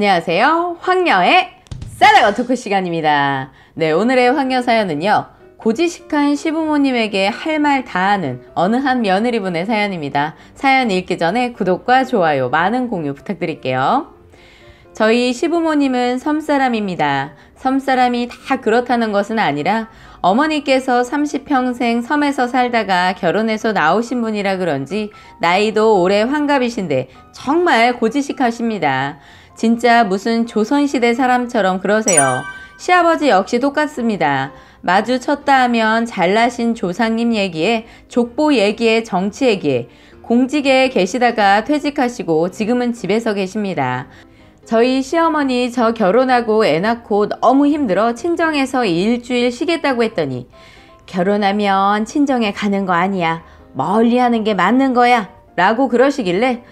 안녕하세요. 황녀의 싸다가 토크 시간입니다. 네, 오늘의 황녀 사연은요, 고지식한 시부모님에게 할 말 다 하는 어느 한 며느리분의 사연입니다. 사연 읽기 전에 구독과 좋아요, 많은 공유 부탁드릴게요. 저희 시부모님은 섬사람입니다. 섬사람이 다 그렇다는 것은 아니라 어머니께서 30평생 섬에서 살다가 결혼해서 나오신 분이라 그런지 나이도 올해 환갑이신데 정말 고지식하십니다. 진짜 무슨 조선시대 사람처럼 그러세요. 시아버지 역시 똑같습니다. 마주쳤다 하면 잘나신 조상님 얘기에, 족보 얘기에, 정치 얘기에, 공직에 계시다가 퇴직하시고 지금은 집에서 계십니다. 저희 시어머니 저 결혼하고 애 낳고 너무 힘들어 친정에서 일주일 쉬겠다고 했더니 결혼하면 친정에 가는 거 아니야. 멀리 하는 게 맞는 거야. 라고 그러시길래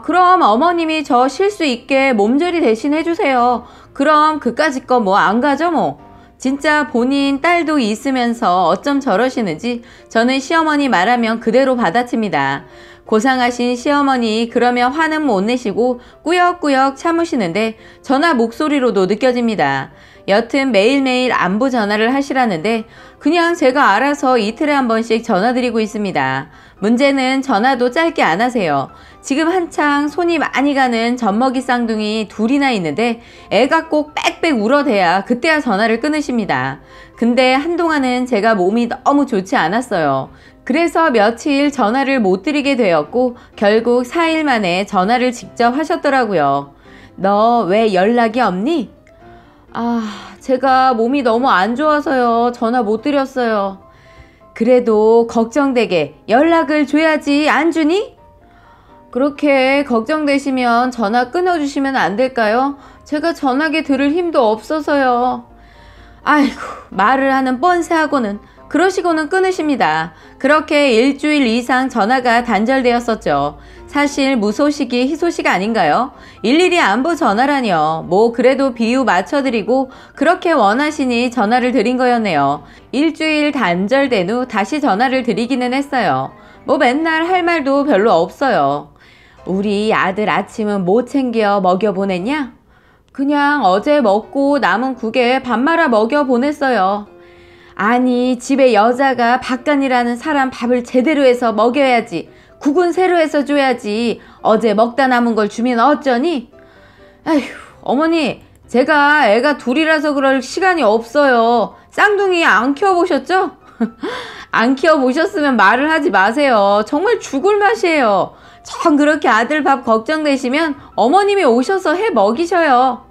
그럼 어머님이 저 쉴 수 있게 몸조리 대신 해주세요. 그럼 그까짓 거 뭐 안 가죠 뭐. 진짜 본인 딸도 있으면서 어쩜 저러시는지 저는 시어머니 말하면 그대로 받아칩니다. 고상하신 시어머니 그러면 화는 못 내시고 꾸역꾸역 참으시는데 전화 목소리로도 느껴집니다. 여튼 매일매일 안부 전화를 하시라는데 그냥 제가 알아서 이틀에 한 번씩 전화드리고 있습니다. 문제는 전화도 짧게 안 하세요. 지금 한창 손이 많이 가는 젖먹이 쌍둥이 둘이나 있는데 애가 꼭 빽빽 울어대야 그때야 전화를 끊으십니다. 근데 한동안은 제가 몸이 너무 좋지 않았어요. 그래서 며칠 전화를 못 드리게 되었고 결국 4일 만에 전화를 직접 하셨더라고요. 너 왜 연락이 없니? 제가 몸이 너무 안 좋아서요. 전화 못 드렸어요. 그래도 걱정되게 연락을 줘야지. 안 주니? 그렇게 걱정되시면 전화 끊어주시면 안 될까요? 제가 전화기 들을 힘도 없어서요. 아이고, 말을 하는 뻔세하고는. 그러시고는 끊으십니다. 그렇게 일주일 이상 전화가 단절되었었죠. 사실 무소식이 희소식 아닌가요? 일일이 안부 전화라뇨. 뭐 그래도 비유 맞춰드리고 그렇게 원하시니 전화를 드린 거였네요. 일주일 단절된 후 다시 전화를 드리기는 했어요. 뭐 맨날 할 말도 별로 없어요. 우리 아들 아침은 뭐 챙겨 먹여 보냈냐? 그냥 어제 먹고 남은 국에 밥 말아 먹여 보냈어요. 아니, 집에 여자가 박간이라는 사람 밥을 제대로 해서 먹여야지. 국은 새로 해서 줘야지. 어제 먹다 남은 걸 주면 어쩌니? 아휴, 어머니, 제가 애가 둘이라서 그럴 시간이 없어요. 쌍둥이 안 키워보셨죠? 안 키워보셨으면 말을 하지 마세요. 정말 죽을 맛이에요. 전 그렇게 아들 밥 걱정되시면 어머님이 오셔서 해 먹이셔요.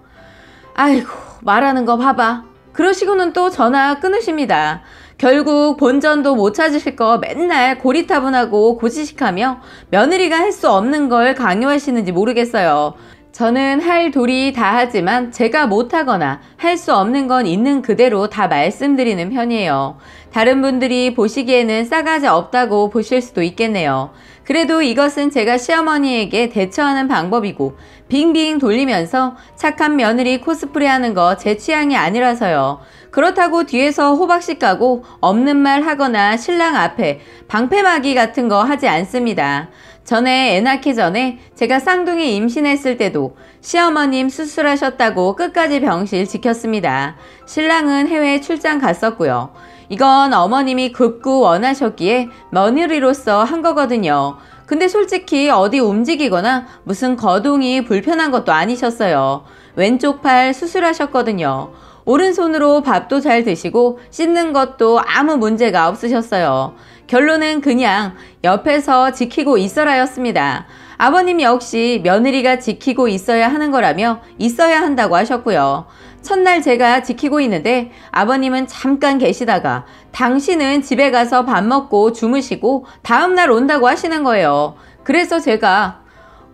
아이고, 말하는 거 봐봐. 그러시고는 또 전화 끊으십니다. 결국 본전도 못 찾으실 거 맨날 고리타분하고 고지식하며 며느리가 할 수 없는 걸 강요하시는지 모르겠어요. 저는 할 도리 다 하지만 제가 못하거나 할 수 없는 건 있는 그대로 다 말씀드리는 편이에요. 다른 분들이 보시기에는 싸가지 없다고 보실 수도 있겠네요. 그래도 이것은 제가 시어머니에게 대처하는 방법이고 빙빙 돌리면서 착한 며느리 코스프레 하는 거 제 취향이 아니라서요. 그렇다고 뒤에서 호박씨 까고 없는 말 하거나 신랑 앞에 방패막이 같은 거 하지 않습니다. 전에 애 낳기 전에 제가 쌍둥이 임신했을 때도 시어머님 수술하셨다고 끝까지 병실 지켰습니다. 신랑은 해외 출장 갔었고요. 이건 어머님이 급구 원하셨기에 며느리로서 한 거거든요. 근데 솔직히 어디 움직이거나 무슨 거동이 불편한 것도 아니셨어요. 왼쪽 팔 수술하셨거든요. 오른손으로 밥도 잘 드시고 씻는 것도 아무 문제가 없으셨어요. 결론은 그냥 옆에서 지키고 있어라였습니다. 아버님 역시 며느리가 지키고 있어야 하는 거라며 있어야 한다고 하셨고요. 첫날 제가 지키고 있는데 아버님은 잠깐 계시다가 당신은 집에 가서 밥 먹고 주무시고 다음날 온다고 하시는 거예요. 그래서 제가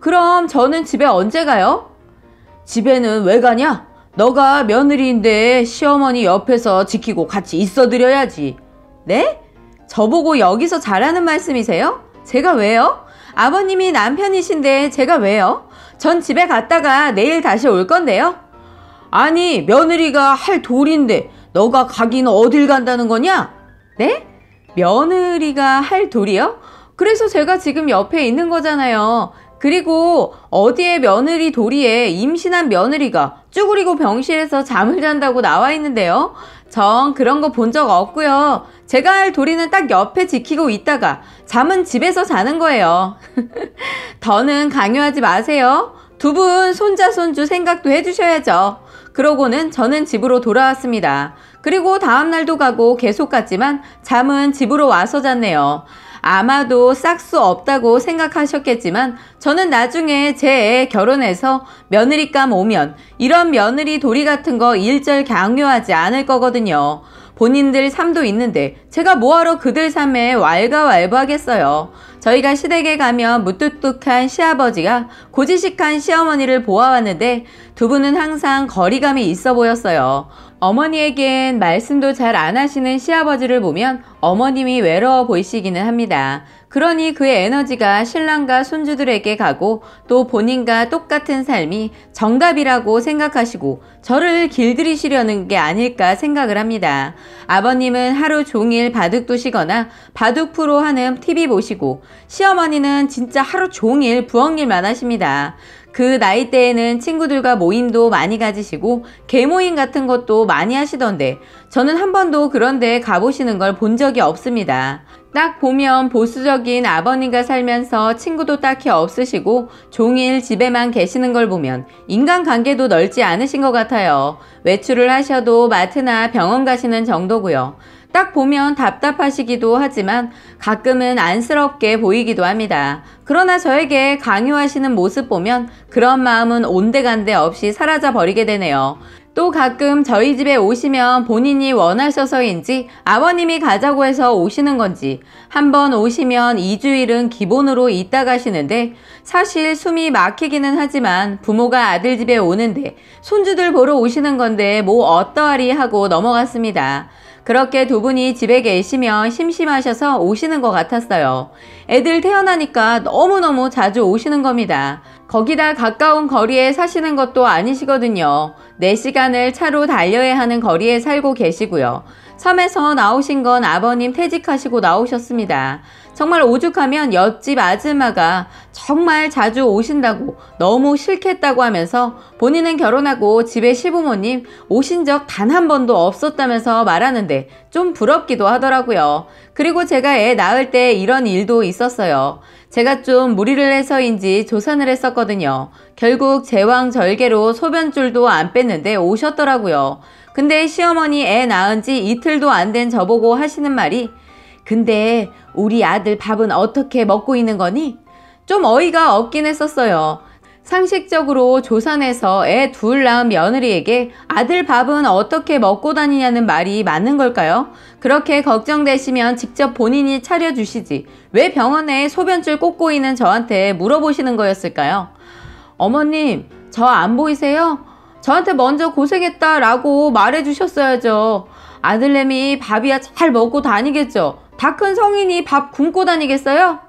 그럼 저는 집에 언제 가요? 집에는 왜 가냐? 너가 며느리인데 시어머니 옆에서 지키고 같이 있어드려야지. 네? 저보고 여기서 잘하는 말씀이세요? 제가 왜요? 아버님이 남편이신데 제가 왜요? 전 집에 갔다가 내일 다시 올 건데요. 아니, 며느리가 할 도리인데 너가 가기는 어딜 간다는 거냐? 네? 며느리가 할 도리요? 그래서 제가 지금 옆에 있는 거잖아요. 그리고 어디에 며느리 도리에 임신한 며느리가 쭈그리고 병실에서 잠을 잔다고 나와 있는데요. 전 그런 거 본 적 없고요. 제가 할 도리는 딱 옆에 지키고 있다가 잠은 집에서 자는 거예요. 더는 강요하지 마세요. 두 분 손자 손주 생각도 해주셔야죠. 그러고는 저는 집으로 돌아왔습니다. 그리고 다음날도 가고 계속 갔지만 잠은 집으로 와서 잤네요. 아마도 싹수 없다고 생각하셨겠지만 저는 나중에 제 애 결혼해서 며느리감 오면 이런 며느리 도리 같은 거 일절 강요하지 않을 거거든요. 본인들 삶도 있는데 제가 뭐하러 그들 삶에 왈가왈부하겠어요. 저희가 시댁에 가면 무뚝뚝한 시아버지가 고지식한 시어머니를 보아왔는데 두 분은 항상 거리감이 있어 보였어요. 어머니에겐 말씀도 잘 안 하시는 시아버지를 보면 어머님이 외로워 보이시기는 합니다. 그러니 그의 에너지가 신랑과 손주들에게 가고 또 본인과 똑같은 삶이 정답이라고 생각하시고 저를 길들이시려는 게 아닐까 생각을 합니다. 아버님은 하루 종일 바둑 두시거나 바둑 프로 하는 TV 보시고 시어머니는 진짜 하루 종일 부엌일만 하십니다. 그 나이대에는 친구들과 모임도 많이 가지시고 개모임 같은 것도 많이 하시던데 저는 한 번도 그런 데 가보시는 걸 본 적이 없습니다. 딱 보면 보수적인 아버님과 살면서 친구도 딱히 없으시고 종일 집에만 계시는 걸 보면 인간관계도 넓지 않으신 것 같아요. 외출을 하셔도 마트나 병원 가시는 정도고요. 딱 보면 답답하시기도 하지만 가끔은 안쓰럽게 보이기도 합니다. 그러나 저에게 강요하시는 모습 보면 그런 마음은 온데간데 없이 사라져 버리게 되네요. 또 가끔 저희 집에 오시면 본인이 원하셔서인지 아버님이 가자고 해서 오시는 건지 한번 오시면 2주일은 기본으로 있다 가시는데 사실 숨이 막히기는 하지만 부모가 아들 집에 오는데 손주들 보러 오시는 건데 뭐 어떠하리 하고 넘어갔습니다. 그렇게 두 분이 집에 계시면 심심하셔서 오시는 것 같았어요. 애들 태어나니까 너무너무 자주 오시는 겁니다. 거기다 가까운 거리에 사시는 것도 아니시거든요. 4시간을 차로 달려야 하는 거리에 살고 계시고요. 섬에서 나오신 건 아버님 퇴직하시고 나오셨습니다. 정말 오죽하면 옆집 아줌마가 정말 자주 오신다고 너무 싫겠다고 하면서 본인은 결혼하고 집에 시부모님 오신 적 단 한 번도 없었다면서 말하는데 좀 부럽기도 하더라고요. 그리고 제가 애 낳을 때 이런 일도 있었어요. 제가 좀 무리를 해서인지 조산을 했었거든요. 결국 제왕절개로 소변줄도 안 뺐는데 오셨더라고요. 근데 시어머니 애 낳은 지 이틀도 안 된 저보고 하시는 말이 근데 우리 아들 밥은 어떻게 먹고 있는 거니? 좀 어이가 없긴 했었어요. 상식적으로 조산해서 애 둘 낳은 며느리에게 아들 밥은 어떻게 먹고 다니냐는 말이 맞는 걸까요? 그렇게 걱정되시면 직접 본인이 차려주시지 왜 병원에 소변줄 꽂고 있는 저한테 물어보시는 거였을까요? 어머님, 저 안 보이세요? 저한테 먼저 고생했다라고 말해주셨어야죠. 아들내미 밥이야 잘 먹고 다니겠죠? 다 큰 성인이 밥 굶고 다니겠어요?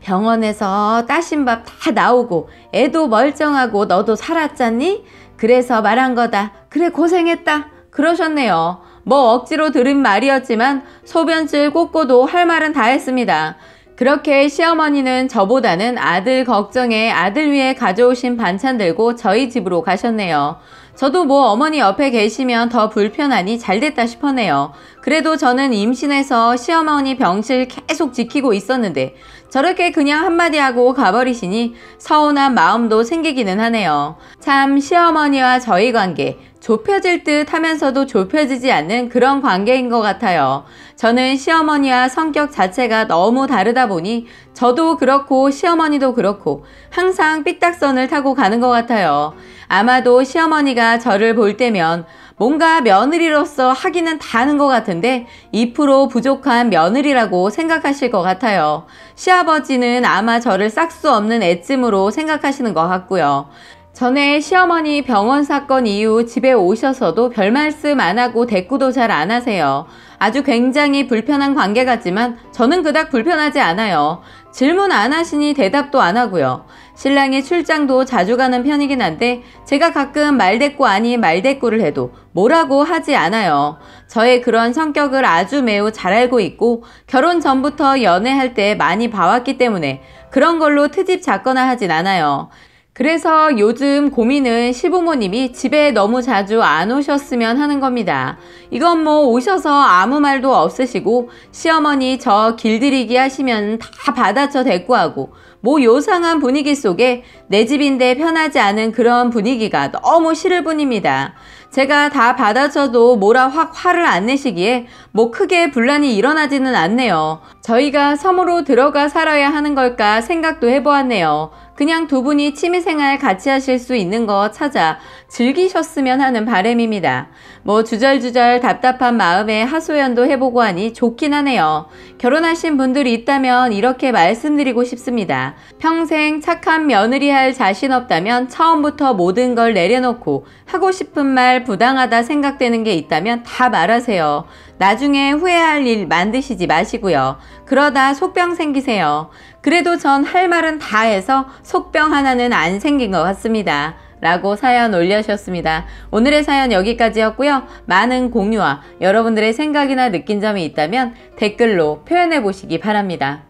병원에서 따신 밥 다 나오고 애도 멀쩡하고 너도 살았잖니? 그래서 말한 거다. 그래 고생했다. 그러셨네요. 뭐 억지로 들은 말이었지만 소변줄 꽂고도 할 말은 다 했습니다. 그렇게 시어머니는 저보다는 아들 걱정에 아들 위해 가져오신 반찬 들고 저희 집으로 가셨네요. 저도 뭐 어머니 옆에 계시면 더 불편하니 잘됐다 싶었네요. 그래도 저는 임신해서 시어머니 병실 계속 지키고 있었는데 저렇게 그냥 한마디 하고 가버리시니 서운한 마음도 생기기는 하네요. 참 시어머니와 저희 관계 좁혀질 듯 하면서도 좁혀지지 않는 그런 관계인 것 같아요. 저는 시어머니와 성격 자체가 너무 다르다 보니 저도 그렇고 시어머니도 그렇고 항상 삐딱선을 타고 가는 것 같아요. 아마도 시어머니가 저를 볼 때면 뭔가 며느리로서 하기는 다 하는 것 같은데 2% 부족한 며느리라고 생각하실 것 같아요. 시아버지는 아마 저를 싹 수 없는 애쯤으로 생각하시는 것 같고요. 전에 시어머니 병원 사건 이후 집에 오셔서도 별 말씀 안 하고 대꾸도 잘 안 하세요. 아주 굉장히 불편한 관계 같지만 저는 그닥 불편하지 않아요. 질문 안 하시니 대답도 안 하고요. 신랑이 출장도 자주 가는 편이긴 한데 제가 가끔 말대꾸 아닌 말대꾸를 해도 뭐라고 하지 않아요. 저의 그런 성격을 아주 매우 잘 알고 있고 결혼 전부터 연애할 때 많이 봐왔기 때문에 그런 걸로 트집 잡거나 하진 않아요. 그래서 요즘 고민은 시부모님이 집에 너무 자주 안 오셨으면 하는 겁니다. 이건 뭐 오셔서 아무 말도 없으시고 시어머니 저 길들이기 하시면 다 받아쳐 대꾸하고 뭐 요상한 분위기 속에 내 집인데 편하지 않은 그런 분위기가 너무 싫을 뿐입니다. 제가 다 받아쳐도 뭐라 확 화를 안 내시기에 뭐 크게 분란이 일어나지는 않네요. 저희가 섬으로 들어가 살아야 하는 걸까 생각도 해보았네요. 그냥 두 분이 취미생활 같이 하실 수 있는 거 찾아 즐기셨으면 하는 바람입니다. 뭐 주절주절 답답한 마음에 하소연도 해보고 하니 좋긴 하네요. 결혼하신 분들이 있다면 이렇게 말씀드리고 싶습니다. 평생 착한 며느리 할 자신 없다면 처음부터 모든 걸 내려놓고 하고 싶은 말 부당하다 생각되는 게 있다면 다 말하세요. 나중에 후회할 일 만드시지 마시고요. 그러다 속병 생기세요. 그래도 전 할 말은 다 해서 속병 하나는 안 생긴 것 같습니다. 라고 사연 올려주셨습니다. 오늘의 사연 여기까지였고요. 많은 공유와 여러분들의 생각이나 느낀 점이 있다면 댓글로 표현해 보시기 바랍니다.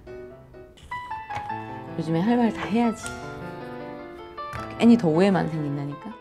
요즘에 할 말 다 해야지. 괜히 더 오해만 생긴다니까.